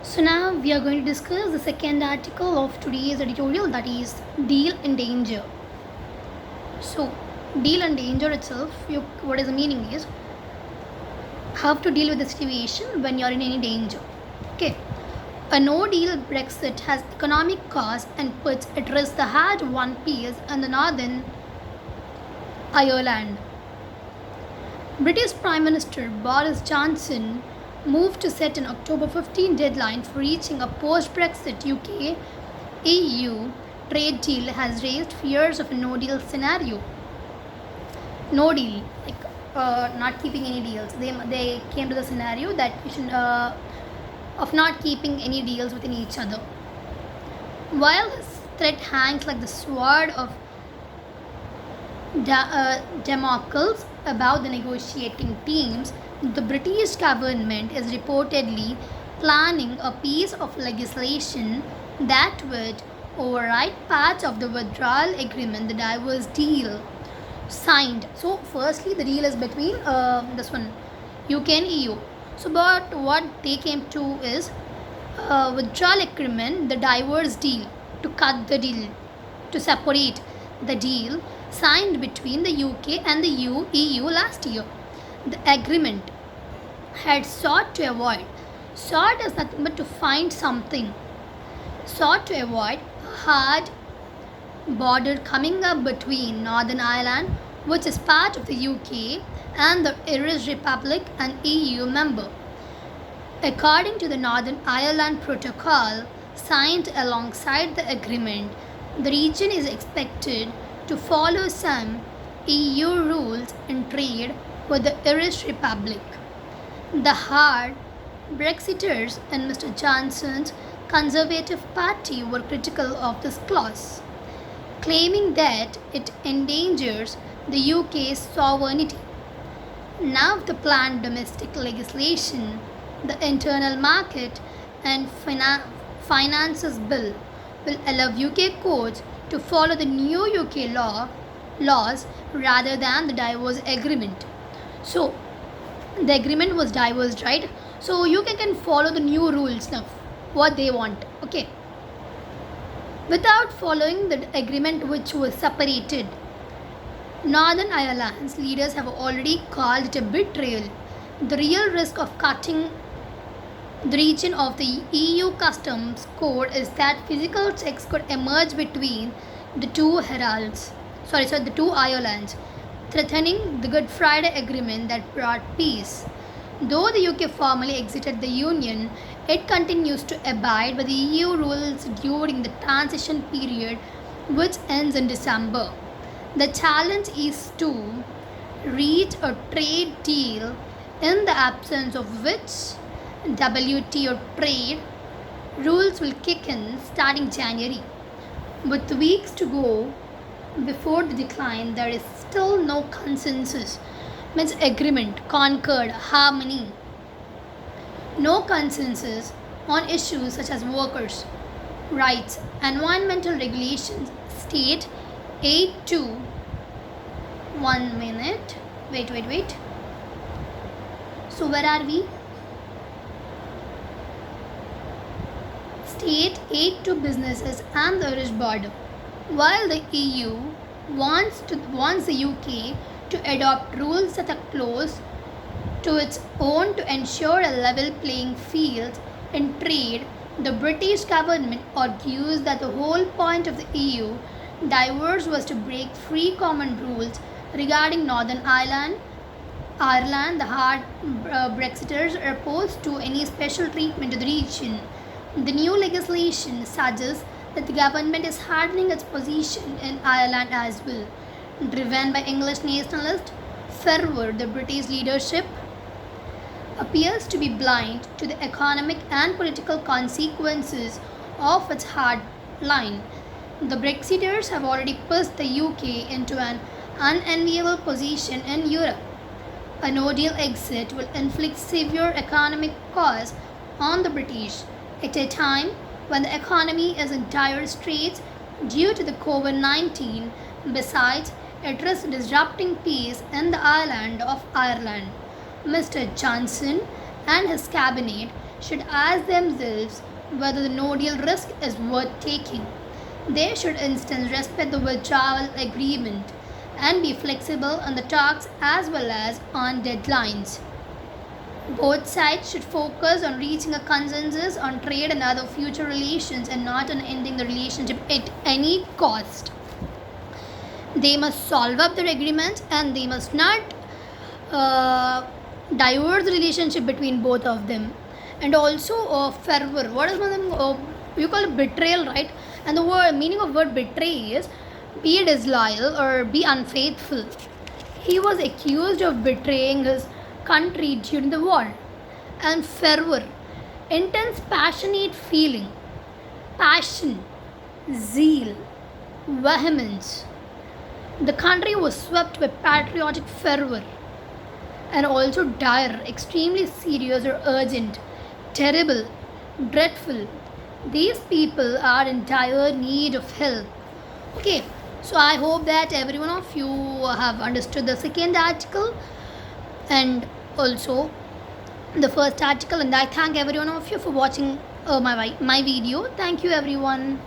So now we are going to discuss the second article of today's editorial, that is deal and danger. So deal and danger itself, what is the meaning is how to deal with the situation when you're in any danger. Okay. A no-deal Brexit has economic costs and puts at risk the hard-won peace in the Northern Ireland. British Prime Minister Boris Johnson moved to set an October 15 deadline for reaching a post-Brexit UK EU trade deal has raised fears of a no-deal scenario. No deal, not keeping any deals. They came to the scenario that you should, of not keeping any deals within each other. While this threat hangs like the sword of Damocles about the negotiating teams, the British government is reportedly planning a piece of legislation that would override parts of the withdrawal agreement, the divorce deal signed. So, firstly, the deal is between this one, UK and EU. So, but what they came to is withdrawal agreement, the divorce deal, to cut the deal, to separate the deal signed between the UK and the EU last year. The agreement had sought as nothing but to find something, sought to avoid a hard border coming up between Northern Ireland, which is part of the UK, and the Irish Republic, an EU member. According to the Northern Ireland Protocol, signed alongside the agreement, the region is expected to follow some EU rules in trade with the Irish Republic. The hard Brexiters and Mr. Johnson's Conservative Party were critical of this clause, claiming that it endangers the UK's sovereignty. Now, the planned domestic legislation, the Internal Market and Finances Bill, will allow UK courts to follow the new UK laws rather than the divorce agreement. So, the agreement was divorced, right? So, UK can follow the new rules now, what they want. Okay. Without following the agreement which was separated, Northern Ireland's leaders have already called it a betrayal. The real risk of cutting the region of the EU customs code is that physical checks could emerge between the the two Irelands, threatening the Good Friday Agreement that brought peace. Though the UK formally exited the Union, it continues to abide by the EU rules during the transition period, which ends in December. The challenge is to reach a trade deal in the absence of which WTO trade rules will kick in starting January. With weeks to go before the decline, there is still no consensus, means agreement, concord, harmony. No consensus on issues such as workers' rights, environmental regulations, state aid to 1 minute. Wait. So, where are we? State aid to businesses and the Irish border. While the EU wants the UK to adopt rules that are close to its own to ensure a level playing field in trade, the British government argues that the whole point of the EU divorce was to break free common rules regarding Northern Ireland. The hard Brexiters are opposed to any special treatment to the region. The new legislation suggests that the government is hardening its position in Ireland as well. Driven by English nationalist fervour, the British leadership appears to be blind to the economic and political consequences of its hard line. The Brexiters have already pushed the UK into an unenviable position in Europe. A no-deal exit will inflict severe economic costs on the British at a time when the economy is in dire straits due to the COVID-19. Besides, it risks disrupting peace in the island of Ireland. Mr. Johnson and his cabinet should ask themselves whether the no deal risk is worth taking. They should instead respect the withdrawal agreement and be flexible on the talks as well as on deadlines. Both sides should focus on reaching a consensus on trade and other future relations and not on ending the relationship at any cost. They must solve up their agreements and they must not uh, diverge the relationship between both of them. And also fervor. What is one of them? You call it betrayal, right? And the word meaning of word betray is be disloyal or be unfaithful. He was accused of betraying his country during the war. And fervor, intense passionate feeling, passion, zeal, vehemence. The country was swept by patriotic fervor and also dire, extremely serious or urgent, terrible, dreadful. These people are in dire need of help. Okay, so I hope that every one of you have understood the second article and also the first article, and I thank every one of you for watching my video. Thank you, everyone.